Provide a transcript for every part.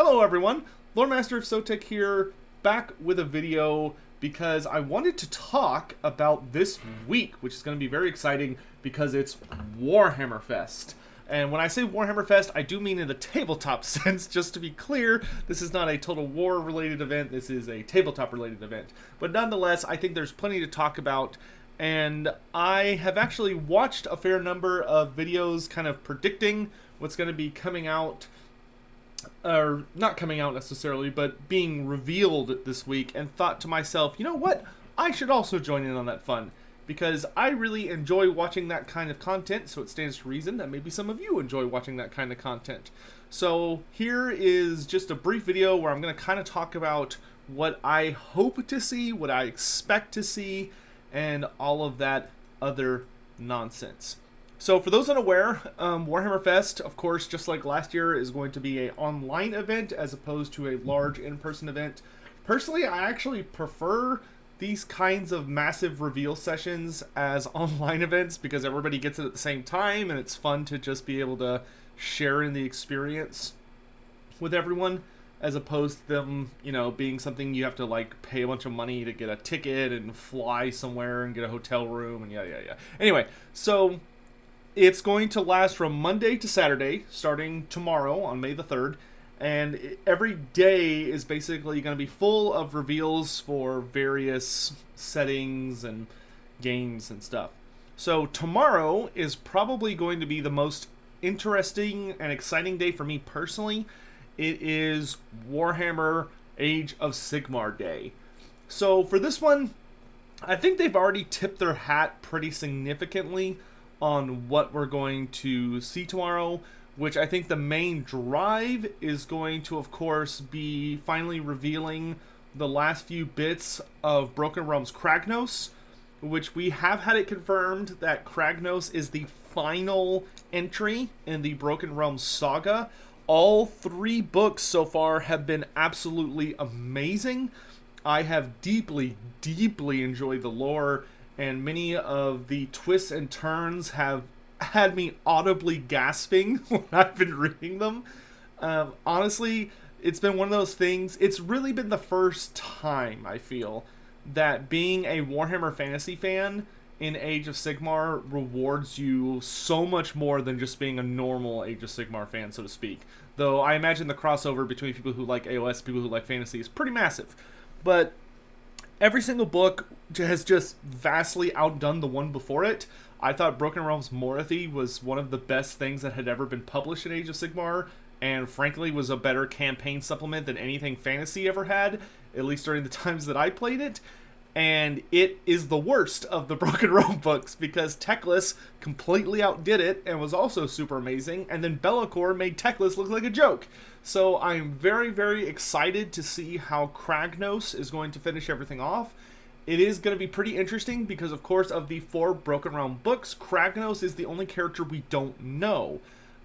Hello everyone, Lore Master of Sotek here, back with a video because I wanted to talk about this week, which is going to be very exciting because it's Warhammer Fest. And when I say Warhammer Fest, I do mean in the tabletop sense. Just to be clear, this is not a Total War related event, this is a tabletop related event. But nonetheless, I think there's plenty to talk about. And I have actually watched a fair number of videos kind of predicting what's going to be coming out, or not coming out necessarily, but being revealed this week, and thought to myself, you know what, I should also join in on that fun, because I really enjoy watching that kind of content, so it stands to reason that maybe some of you enjoy watching that kind of content. So here is just a brief video where I'm going to kind of talk about what I hope to see, what I expect to see, and all of that other nonsense. So for those unaware, Warhammer Fest, of course, just like last year, is going to be an online event as opposed to a large in-person event. Personally, I actually prefer these kinds of massive reveal sessions as online events because everybody gets it at the same time and it's fun to just be able to share in the experience with everyone, as opposed to them, you know, being something you have to like pay a bunch of money to get a ticket and fly somewhere and get a hotel room and yeah. Anyway, so it's going to last from Monday to Saturday, starting tomorrow on May the 3rd, and every day is basically going to be full of reveals for various settings and games and stuff. So tomorrow is probably going to be the most interesting and exciting day for me personally. It is Warhammer Age of Sigmar Day. So for this one, I think they've already tipped their hat pretty significantly on what we're going to see tomorrow, which I think the main drive is going to, of course, be finally revealing the last few bits of Broken Realms Kragnos, which we have had it confirmed that Kragnos is the final entry in the Broken Realms saga. All 3 books so far have been absolutely amazing. I have deeply enjoyed the lore, and many of the twists and turns have had me audibly gasping when I've been reading them. Honestly, it's been one of those things. It's really been the first time, I feel, that being a Warhammer Fantasy fan in Age of Sigmar rewards you so much more than just being a normal Age of Sigmar fan, so to speak. Though I imagine the crossover between people who like AOS and people who like fantasy is pretty massive. But every single book has just vastly outdone the one before it. I thought Broken Realms Morathi was one of the best things that had ever been published in Age of Sigmar, and frankly was a better campaign supplement than anything fantasy ever had, at least during the times that I played it. And it is the worst of the Broken Realm books because Teclis completely outdid it and was also super amazing, and then Be'lakor made Teclis look like a joke. So I'm very excited to see how Kragnos is going to finish everything off. It is going to be pretty interesting because, of course, of the 4 Broken Realm books, Kragnos is the only character we don't know.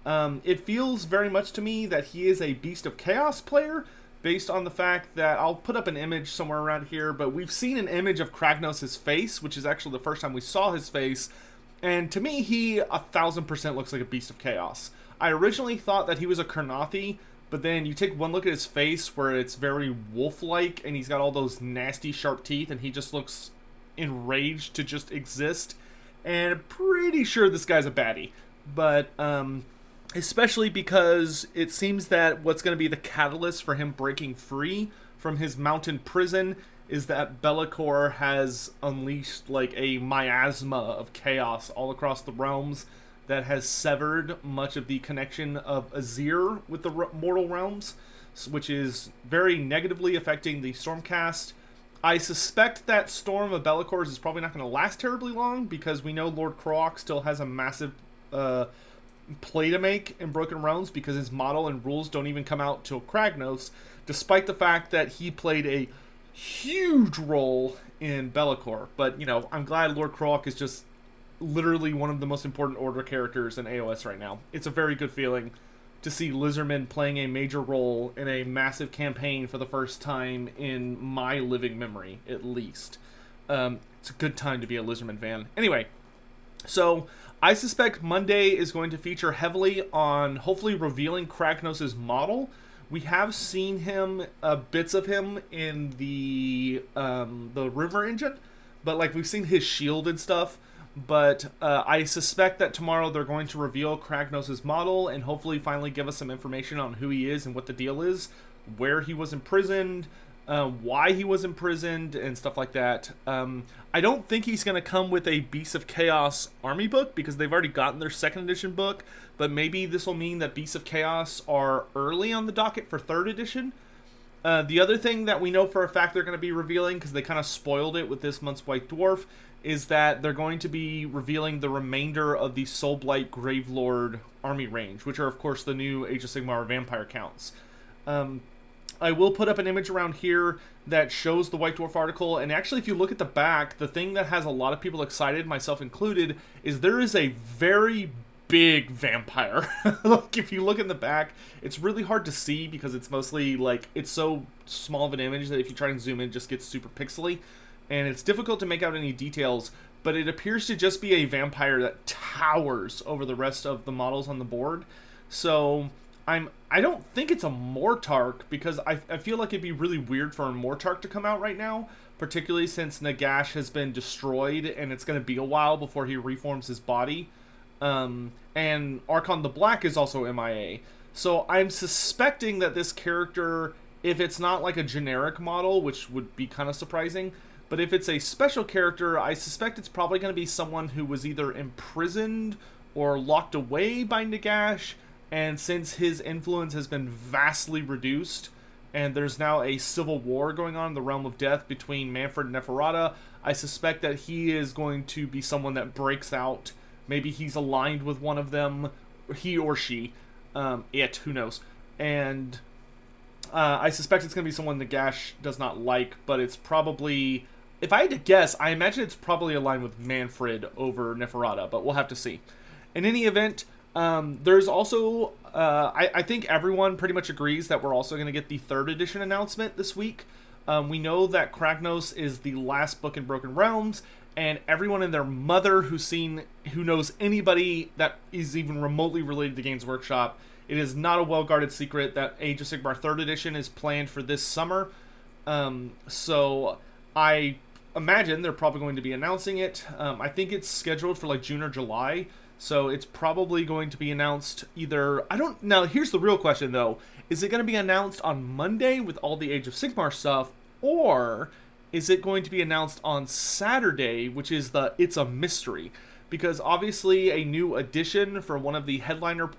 It feels very much to me that he is a Beast of Chaos player, based on the fact that, I'll put up an image somewhere around here, but we've seen an image of Kragnos' face, which is actually the first time we saw his face, and to me, he 1000% looks like a Beast of Chaos. I originally thought that he was a Kurnothi, but then you take one look at his face where it's very wolf-like, and he's got all those nasty sharp teeth, and he just looks enraged to just exist, and I'm pretty sure this guy's a baddie. But, especially because it seems that what's going to be the catalyst for him breaking free from his mountain prison is that Be'lakor has unleashed like a miasma of chaos all across the realms that has severed much of the connection of Azir with the mortal realms, which is very negatively affecting the Stormcast. I suspect that Storm of Be'lakor's is probably not going to last terribly long because we know Lord Kroak still has a massive play to make in Broken Realms because his model and rules don't even come out till Kragnos, despite the fact that he played a huge role in Be'lakor. But, you know, I'm glad Lord Kroak is just literally one of the most important Order characters in AOS right now. It's a very good feeling to see Lizardman playing a major role in a massive campaign for the first time in my living memory, at least. It's a good time to be a Lizardman fan. Anyway, so I suspect Monday is going to feature heavily on hopefully revealing Kragnos' model, We have seen him, bits of him in the River Engine, but like we've seen his shield and stuff. But I suspect that tomorrow they're going to reveal Kragnos' model and hopefully finally give us some information on who he is and what the deal is, where he was imprisoned, why he was imprisoned, and stuff like that. I don't think he's going to come with a Beasts of Chaos army book because they've already gotten their 2nd edition book, but maybe this will mean that Beasts of Chaos are early on the docket for 3rd edition. The other thing that we know for a fact they're going to be revealing, because they kind of spoiled it with this month's White Dwarf, is that they're going to be revealing the remainder of the Soulblight Gravelord army range, which are, of course, the new Age of Sigmar vampire counts. I will put up an image around here that shows the White Dwarf article, and actually if you look at the back, the thing that has a lot of people excited, myself included, is there is a very big vampire. Like, if you look in the back, it's really hard to see because it's mostly, like, it's so small of an image that if you try and zoom in, it just gets super pixely, and it's difficult to make out any details, but it appears to just be a vampire that towers over the rest of the models on the board. So I don't think it's a Mortarch, because I feel like it'd be really weird for a Mortarch to come out right now, particularly since Nagash has been destroyed and it's going to be a while before he reforms his body. And Archon the Black is also MIA. So I'm suspecting that this character, if it's not like a generic model, which would be kind of surprising, but if it's a special character, I suspect it's probably going to be someone who was either imprisoned or locked away by Nagash. And since his influence has been vastly reduced, and there's now a civil war going on in the Realm of Death between Mannfred and Neferata, I suspect that he is going to be someone that breaks out. Maybe he's aligned with one of them, he or she, who knows. And I suspect it's going to be someone Nagash does not like, but it's probably, if I had to guess, I imagine it's probably aligned with Mannfred over Neferata, but we'll have to see. In any event, there's also, I think everyone pretty much agrees that we're also going to get the 3rd edition announcement this week. We know that Kragnos is the last book in Broken Realms, and everyone and their mother who knows anybody that is even remotely related to Games Workshop, it is not a well-guarded secret that Age of Sigmar 3rd edition is planned for this summer. So I imagine they're probably going to be announcing it. I think it's scheduled for like June or July. So it's probably going to be announced either, now here's the real question though, is it going to be announced on Monday with all the Age of Sigmar stuff, or is it going to be announced on Saturday, which is it's a mystery? Because obviously a new edition for one of the headliner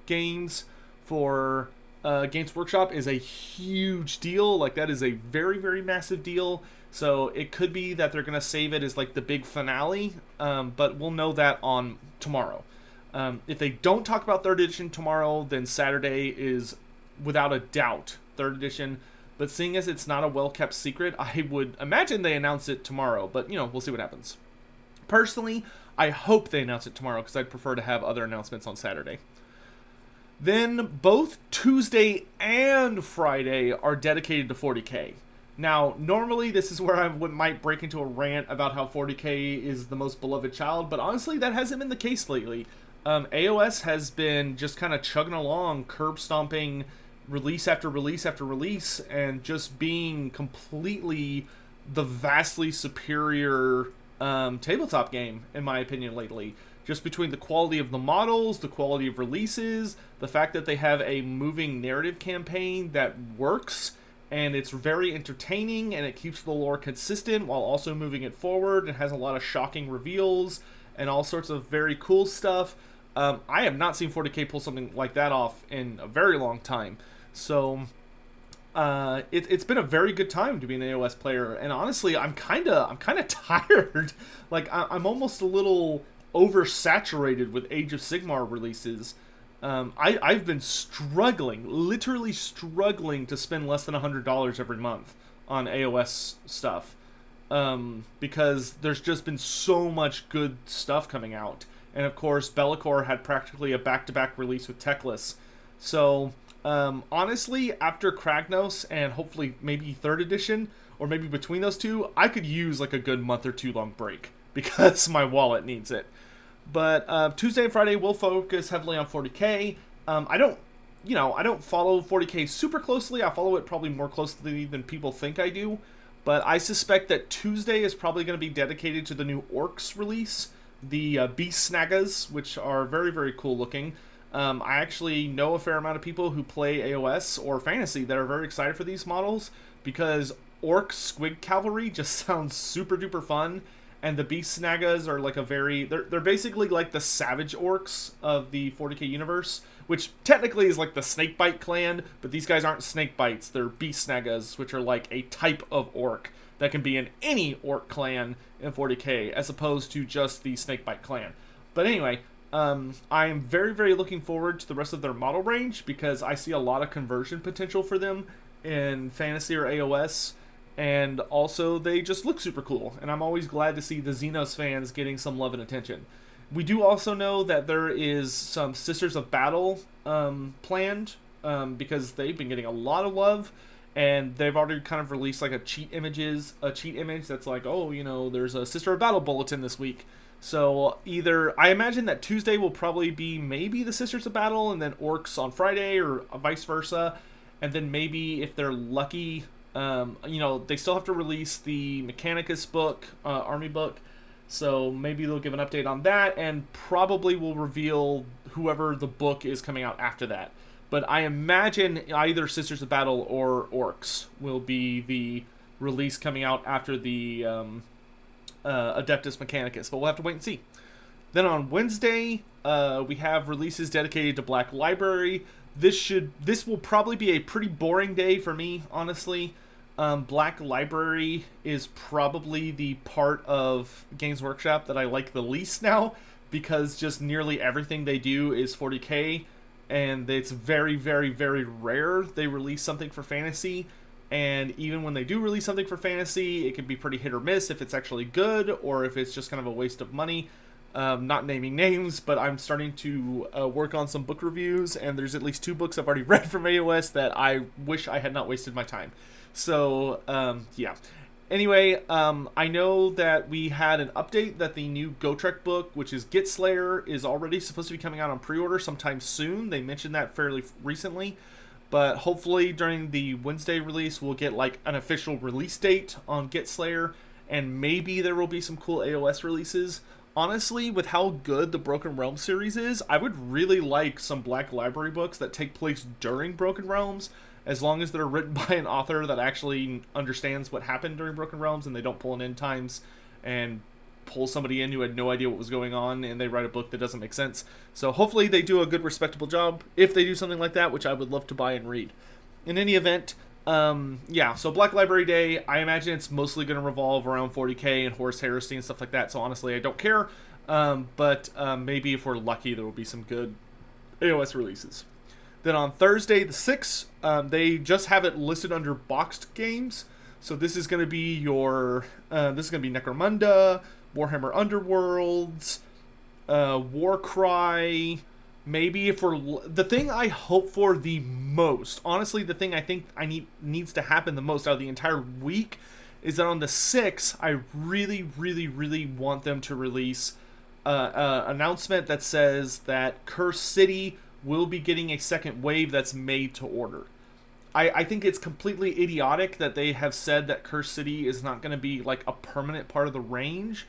games for Games Workshop is a huge deal. Like, that is a very, very massive deal. So it could be that they're going to save it as like the big finale, but we'll know that on tomorrow. If they don't talk about 3rd edition tomorrow, then Saturday is without a doubt 3rd edition. But seeing as it's not a well-kept secret, I would imagine they announce it tomorrow. But, we'll see what happens. Personally, I hope they announce it tomorrow because I'd prefer to have other announcements on Saturday. Then both Tuesday and Friday are dedicated to 40K. Now, normally this is where I might break into a rant about how 40K is the most beloved child, but honestly that hasn't been the case lately. AOS has been just kind of chugging along, curb stomping release after release after release, and just being completely the vastly superior tabletop game, in my opinion, lately. Just between the quality of the models, the quality of releases, the fact that they have a moving narrative campaign that works, and it's very entertaining, and it keeps the lore consistent while also moving it forward. It has a lot of shocking reveals and all sorts of very cool stuff. I have not seen 40K pull something like that off in a very long time. So it's been a very good time to be an AOS player, and honestly, I'm kind of tired. Like, I'm almost a little oversaturated with Age of Sigmar releases. I've been literally struggling to spend less than $100 every month on AOS stuff, because there's just been so much good stuff coming out. And of course, Bellicor had practically a back-to-back release with Teclis. So, honestly, after Kragnos and hopefully maybe 3rd edition, or maybe between those two, I could use like a good month or two long break, because my wallet needs it. But Tuesday and Friday will focus heavily on 40K. I don't you know, I don't follow 40K super closely. I follow it probably more closely than people think I do. But I suspect that Tuesday is probably going to be dedicated to the new Orcs release, the Beast Snagas, which are very, very cool looking. I actually know a fair amount of people who play AOS or Fantasy that are very excited for these models because Orc Squig Cavalry just sounds super duper fun, and the Beast Snagas are like they're basically like the Savage Orcs of the 40K universe, which technically is like the Snakebite clan, but these guys aren't Snakebites, they're Beast Snagas, which are like a type of Orc that can be in any Orc clan in 40K, as opposed to just the Snakebite clan. But anyway, I am very, very looking forward to the rest of their model range because I see a lot of conversion potential for them in Fantasy or AOS, and also they just look super cool, and I'm always glad to see the Xenos fans getting some love and attention. We do also know that there is some Sisters of Battle planned because they've been getting a lot of love, and they've already kind of released like a cheat image that's like, oh, you know, there's a Sister of Battle bulletin this week. So I imagine that Tuesday will probably be maybe the Sisters of Battle, and then Orcs on Friday, or vice versa. And then maybe if they're lucky, you know, they still have to release the Mechanicus book, army book. So maybe they'll give an update on that, and probably will reveal whoever the book is coming out after that. But I imagine either Sisters of Battle or Orcs will be the release coming out after the Adeptus Mechanicus, but we'll have to wait and see. Then on Wednesday, we have releases dedicated to Black Library. This will probably be a pretty boring day for me, honestly. Black Library is probably the part of Games Workshop that I like the least now, because just nearly everything they do is 40K, and it's very, very, very rare they release something for Fantasy. And even when they do release something for Fantasy, it can be pretty hit or miss if it's actually good or if it's just kind of a waste of money. Not naming names, but I'm starting to work on some book reviews, and there's at least 2 books I've already read from AOS that I wish I had not wasted my time. So, yeah. Anyway, I know that we had an update that the new Gotrek book, which is Git Slayer, is already supposed to be coming out on pre-order sometime soon. They mentioned that fairly recently. But hopefully during the Wednesday release, we'll get like an official release date on Git Slayer, and maybe there will be some cool AOS releases. Honestly, with how good the Broken Realms series is, I would really like some Black Library books that take place during Broken Realms, as long as they're written by an author that actually understands what happened during Broken Realms, and they don't pull an end times and pull somebody in who had no idea what was going on, and they write a book that doesn't make sense. So hopefully they do a good, respectable job if they do something like that, which I would love to buy and read. In any event, yeah, so Black Library Day, I imagine it's mostly going to revolve around 40K and Horus Heresy and stuff like that, so honestly I don't care. But maybe if we're lucky, there will be some good AOS releases. Then on Thursday the 6th, they just have it listed under boxed games. So this is going to be your, this is going to be Necromunda, Warhammer Underworlds, Warcry. Maybe if we're, the thing I hope for the most, honestly, the thing I think needs to happen the most out of the entire week is that on the 6th, I really, really, really want them to release an announcement that says that Curse City will be getting a second wave that's made to order. I think it's completely idiotic that they have said that Curse City is not going to be like a permanent part of the range.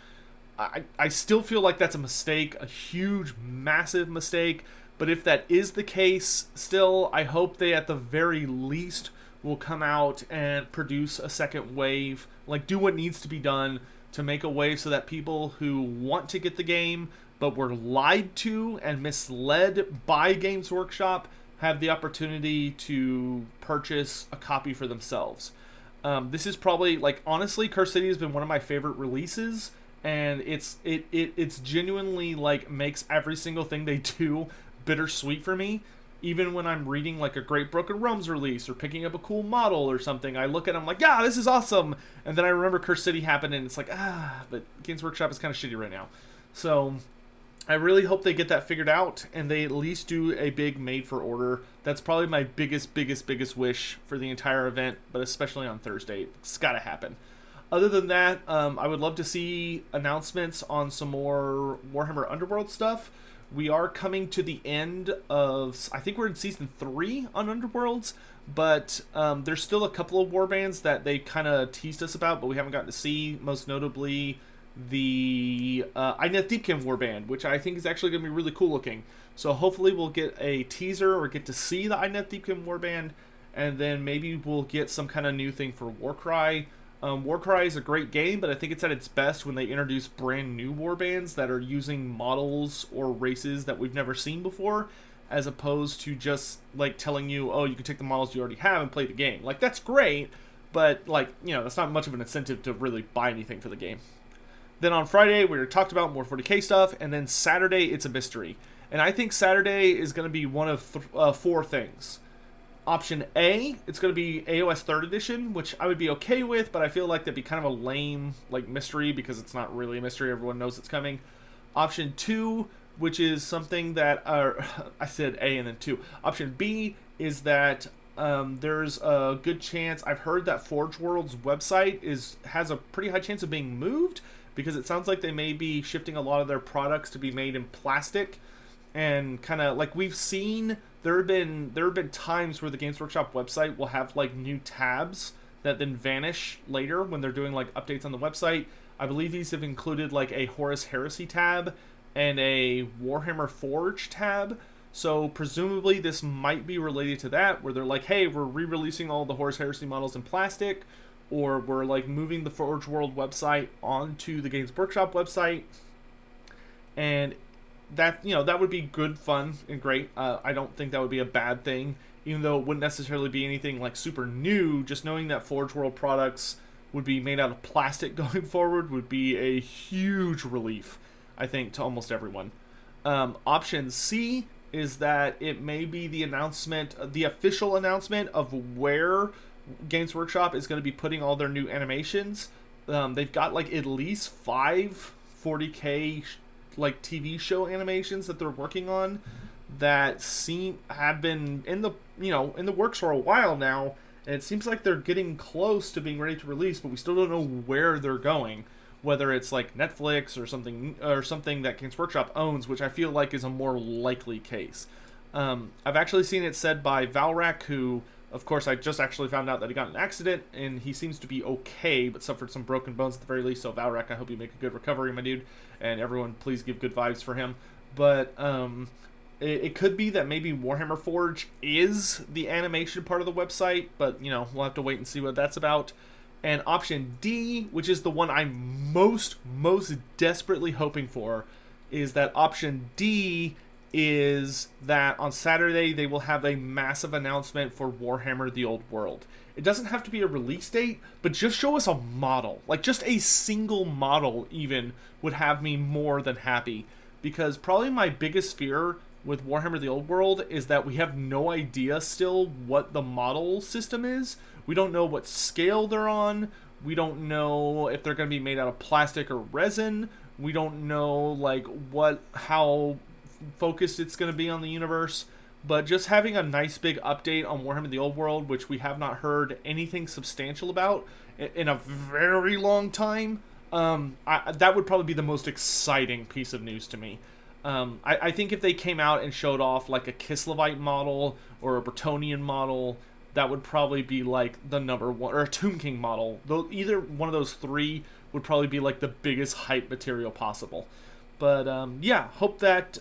I still feel like that's a mistake, a huge, massive mistake. But if that is the case, still, I hope they at the very least will come out and produce a second wave. Like, do what needs to be done to make a wave so that people who want to get the game but were lied to and misled by Games Workshop have the opportunity to purchase a copy for themselves. This is probably, like, honestly, Curse City has been one of my favorite releases. And it's genuinely, like, makes every single thing they do bittersweet for me. Even when I'm reading, like, a great Broken Realms release or picking up a cool model or something, I look at them like, yeah, this is awesome. And then I remember Curse City happened, and it's like, but Games Workshop is kind of shitty right now. So I really hope they get that figured out, and they at least do a big made-for-order. That's probably my biggest wish for the entire event, but especially on Thursday. It's got to happen. Other than that, I would love to see announcements on some more Warhammer Underworld stuff. we are coming to the end of, I think we're in season 3 on Underworlds, but there's still a couple of warbands that they kind of teased us about, but we haven't gotten to see, most notably the Eineth Deepkin warband, which I think is actually going to be really cool looking. So hopefully we'll get a teaser or get to see the Eineth Deepkin warband, and then maybe we'll get some kind of new thing for Warcry. Warcry is a great game, but I think it's at its best when they introduce brand new warbands that are using models or races that we've never seen before, as opposed to just like telling you, oh, you can take the models you already have and play the game. Like, that's great, but like, you know, that's not much of an incentive to really buy anything for the game. Then on Friday, we talked about more 40k stuff, and then Saturday, it's a mystery. And I think Saturday is going to be one of 4 things. Option A, it's going to be AOS 3rd Edition, which I would be okay with, but I feel like that'd be kind of a lame like mystery because it's not really a mystery. Everyone knows it's coming. Option 2, which is something that... I said A and then 2. Option B is that there's a good chance... I've heard that Forge World's website has a pretty high chance of being moved, because it sounds like they may be shifting a lot of their products to be made in plastic, and kind of like we've seen, there have been times where the Games Workshop website will have like new tabs that then vanish later when they're doing like updates on the website. I believe these have included like a Horus Heresy tab and a Warhammer Forge tab. So presumably this might be related to that, where they're like, hey, we're re-releasing all the Horus Heresy models in plastic, or we're like moving the Forge World website onto the Games Workshop website. And that, you know, that would be good fun and great. I don't think that would be a bad thing, even though it wouldn't necessarily be anything like super new. Just knowing that Forge World products would be made out of plastic going forward would be a huge relief, I think, to almost everyone. Option C is that it may be the announcement, the official announcement of where Games Workshop is going to be putting all their new animations. They've got like at least 5 40k like TV show animations that they're working on that have been in the works for a while now, and it seems like they're getting close to being ready to release, but we still don't know where they're going, whether it's like Netflix or something that Games Workshop owns, which I feel like is a more likely case. I've actually seen it said by Valrak, who, of course, I just actually found out that he got in an accident, and he seems to be okay, but suffered some broken bones at the very least. So Valrak, I hope you make a good recovery, my dude, and everyone please give good vibes for him. But it could be that maybe Warhammer Forge is the animation part of the website, but, you know, we'll have to wait and see what that's about. And option D, which is the one I'm most desperately hoping for, is that option D is that on Saturday they will have a massive announcement for Warhammer The Old World. It doesn't have to be a release date, but just show us a model. Like, just a single model even would have me more than happy. Because probably my biggest fear with Warhammer The Old World is that we have no idea still what the model system is. We don't know what scale they're on. We don't know if they're going to be made out of plastic or resin. We don't know like how focused it's going to be on the universe. But just having a nice big update on Warhammer The Old World, which we have not heard anything substantial about in a very long time, that would probably be the most exciting piece of news to me. I think if they came out and showed off like a Kislevite model or a Bretonnian model, that would probably be like the number one, or a Tomb King model. Either one of those 3 would probably be like the biggest hype material possible. But yeah, hope that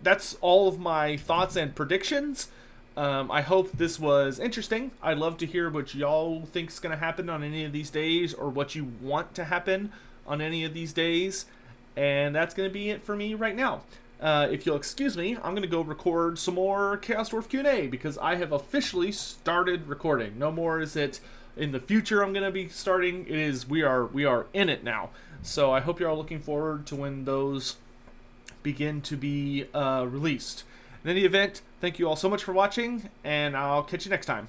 that's all of my thoughts and predictions. I hope this was interesting. I'd love to hear what y'all think's going to happen on any of these days, or what you want to happen on any of these days. And that's going to be it for me right now. If you'll excuse me, I'm going to go record some more Chaos Dwarf Q&A, because I have officially started recording. No more is it in the future I'm going to be starting. It is, we are in it now. So I hope you're all looking forward to when those begin to be released. In any event, thank you all so much for watching, and I'll catch you next time.